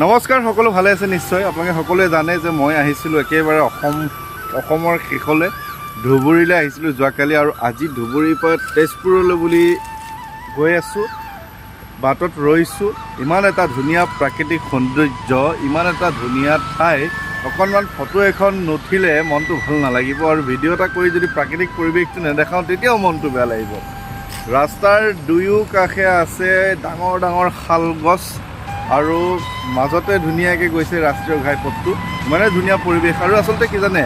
নমস্কাৰ সকলো ভালে আছে নিশ্চয় আপোনালোকে সকলোৱে জানে যে মই আহিছিলোঁ একেবাৰে অসমৰ শেষলৈ ধুবুৰীলৈ আহিছিলোঁ যোৱাকালি আৰু আজি ধুবুৰীৰ পৰা তেজপুৰলৈ বুলি গৈ আছোঁ বাটত ৰৈছোঁ ইমান এটা ধুনীয়া প্ৰাকৃতিক সৌন্দৰ্য ইমান এটা ধুনীয়া ঠাই অকণমান ফটো এখন নুঠিলে মনটো ভাল নালাগিব আৰু ভিডিঅ' এটা কৰি যদি প্ৰাকৃতিক পৰিৱেশটো নেদেখাওঁ তেতিয়াও মনটো বেয়া লাগিব ৰাস্তাৰ দুয়ো কাষে আছে ডাঙৰ ডাঙৰ শাল গছ আৰু মাজতে ধুনীয়াকৈ গৈছে ৰাষ্ট্ৰীয় ঘাইপথটো ইমানে ধুনীয়া পৰিৱেশ আৰু আচলতে কি জানে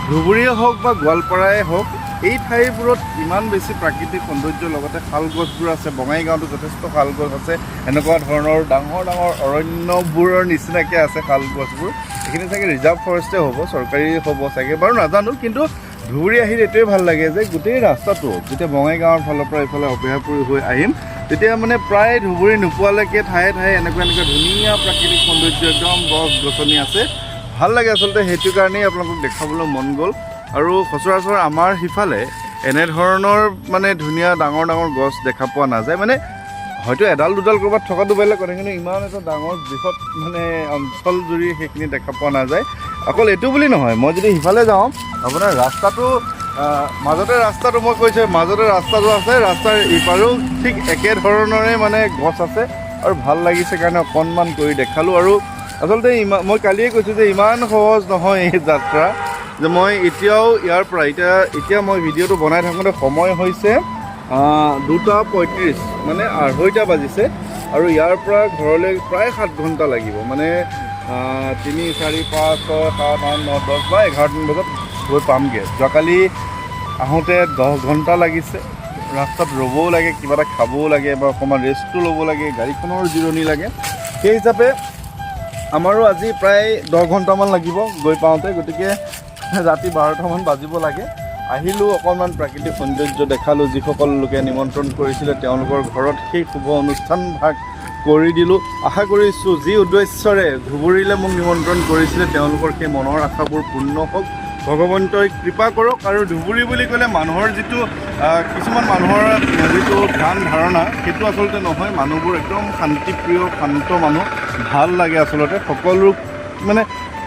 ধুবুৰীয়ে হওক বা গোৱালপাৰাই হওক এই ঠাইবোৰত ইমান বেছি প্ৰাকৃতিক সৌন্দৰ্যৰ লগতে শাল গছবোৰ আছে বঙাইগাঁৱতো যথেষ্ট শাল গছ আছে এনেকুৱা ধৰণৰ ডাঙৰ ডাঙৰ অৰণ্যবোৰৰ নিচিনাকৈ আছে শাল গছবোৰ এইখিনি চাগে ৰিজাৰ্ভ ফৰেষ্টে হ'ব চৰকাৰী হ'ব চাগে বাৰু নাজানো কিন্তু ধুবুৰী আহিলে এইটোৱে ভাল লাগে যে গোটেই ৰাস্তাটো যেতিয়া বঙাইগাঁৱৰ ফালৰ পৰা এইফালে অভয়াপুৰী হৈ আহিম তেতিয়া মানে প্ৰায় ধুবুৰী নোপোৱালৈকে ঠায়ে ঠায়ে এনেকুৱা ধুনীয়া প্ৰাকৃতিক সৌন্দৰ্য একদম গছ গছনি আছে ভাল লাগে আচলতে সেইটো কাৰণেই আপোনালোকক দেখাবলৈ মন গ'ল আৰু সচৰাচৰ আমাৰ সিফালে এনেধৰণৰ মানে ধুনীয়া ডাঙৰ ডাঙৰ গছ দেখা পোৱা নাযায় মানে হয়তো এডাল দুডাল ক'ৰবাত থকাটো বেলেগ কথা কিন্তু ইমান এটা ডাঙৰ বৃহৎ মানে অঞ্চল জুৰি সেইখিনি দেখা পোৱা নাযায় অকল এইটো বুলি নহয় মই যদি সিফালে যাওঁ আপোনাৰ ৰাস্তাটো মাজতে ৰাস্তাটো মই কৈছোঁ মাজতে ৰাস্তাটো আছে ৰাস্তাৰ ইপাৰো ঠিক একেধৰণৰে মানে গছ আছে আৰু ভাল লাগিছে কাৰণে অকণমান কৰি দেখালোঁ আৰু আচলতে মই কালিয়ে কৈছোঁ যে ইমান সহজ নহয় এই যাত্ৰা যে মই এতিয়াও ইয়াৰ পৰা এতিয়া মই ভিডিঅ'টো বনাই থাকোঁতে সময় হৈছে 2:35 মানে 2:30 বাজিছে আৰু ইয়াৰ পৰা ঘৰলৈ প্ৰায় 7 ঘণ্টা লাগিব মানে 3, 4, 5, 6, 7, 8, 9, 10 বা 11 বজাত গৈ পামগৈ যোৱাকালি আহোঁতে 10 ঘণ্টা লাগিছে ৰাস্তাত ৰ'বও লাগে কিবা এটা খাবও লাগে বা অকণমান ৰেষ্টটো ল'ব লাগে গাড়ীখনৰ জিৰণি লাগে সেই হিচাপে আমাৰো আজি প্ৰায় 10 ঘণ্টামান লাগিব গৈ পাওঁতে গতিকে ৰাতি 12টামান বাজিব লাগে আহিলোঁ অকণমান প্ৰাকৃতিক সৌন্দৰ্য দেখালোঁ যিসকল লোকে নিমন্ত্ৰণ কৰিছিলে তেওঁলোকৰ ঘৰত সেই শুভ অনুষ্ঠান ভাগ কৰি দিলোঁ আশা কৰিছোঁ যি উদ্দেশ্যৰে ধুবুৰীলৈ মোক নিমন্ত্ৰণ কৰিছিলে তেওঁলোকৰ সেই মনৰ আশাবোৰ পূৰ্ণ হওক ভগৱন্তই কৃপা কৰক আৰু ধুবুৰী বুলি ক'লে মানুহৰ যিটো কিছুমান মানুহৰ যিটো ধ্যান ধাৰণা সেইটো আচলতে নহয় মানুহবোৰ একদম শান্তিপ্ৰিয় শান্ত মানুহ ভাল লাগে আচলতে সকলো মানে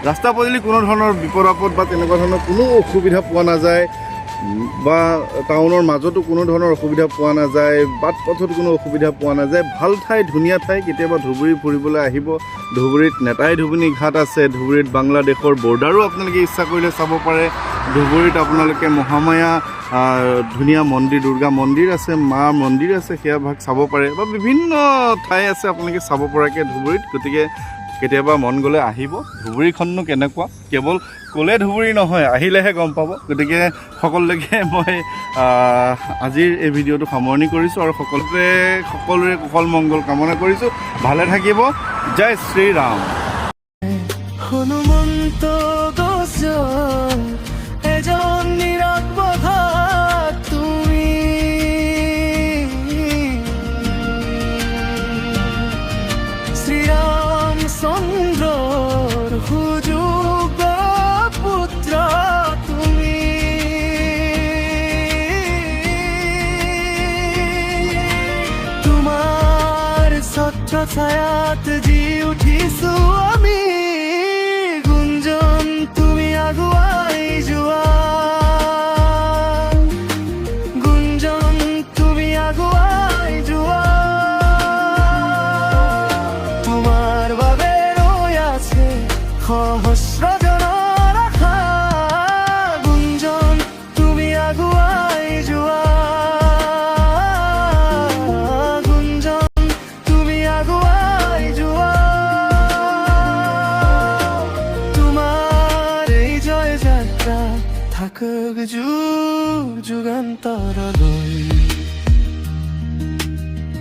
ৰাস্তা পদূলি কোনো ধৰণৰ বিপদ আপদ বা তেনেকুৱা ধৰণৰ কোনো অসুবিধা পোৱা নাযায় বা টাউনৰ মাজতো কোনো ধৰণৰ অসুবিধা পোৱা নাযায় বাট পথত কোনো অসুবিধা পোৱা নাযায় ভাল ঠাই ধুনীয়া ঠাই কেতিয়াবা ধুবুৰী ফুৰিবলৈ আহিব ধুবুৰীত নেতাই ধুবুনী ঘাট আছে ধুবুৰীত বাংলাদেশৰ বৰ্ডাৰো আপোনালোকে ইচ্ছা কৰিলে চাব পাৰে ধুবুৰীত আপোনালোকে মহামায়া ধুনীয়া মন্দিৰ দুৰ্গা মন্দিৰ আছে মা মন্দিৰ আছে সেয়া ভাগ চাব পাৰে বা বিভিন্ন ঠাই আছে আপোনালোকে চাব পৰাকৈ ধুবুৰীত গতিকে কেতিয়াবা মন গ'লে আহিব ধুবুৰীখননো কেনেকুৱা কেৱল ক'লে ধুবুৰী নহয় আহিলেহে গম পাব গতিকে সকলোলৈকে মই আজিৰ এই ভিডিঅ'টো সামৰণি কৰিছোঁ আৰু সকলোৰে কুশল মংগল কামনা কৰিছোঁ ভালে থাকিব জয় শ্ৰীৰাম হনুমন্ত এজন নিৰাপদা তুমি শ্ৰীৰাম চন্দ্ৰৰ সুযোগ পুত্ৰ তুমি তোমাৰ ছত্ৰ ছায়াত জি উঠিছো আমি গুঞ্জন তুমি আগুৱাই যোৱা গুঞ্জন তুমি আগুৱাই যোৱা তোমাৰ বাবে ৰৈ আছে সহস্ৰজনৰ আশা গুঞ্জন তুমি আগুৱাই যোৱা গুঞ্জন তুমি আগুৱাই যোৱা তোমাৰ এই জয় যাত্ৰা থাকক যুগান্তৰলৈ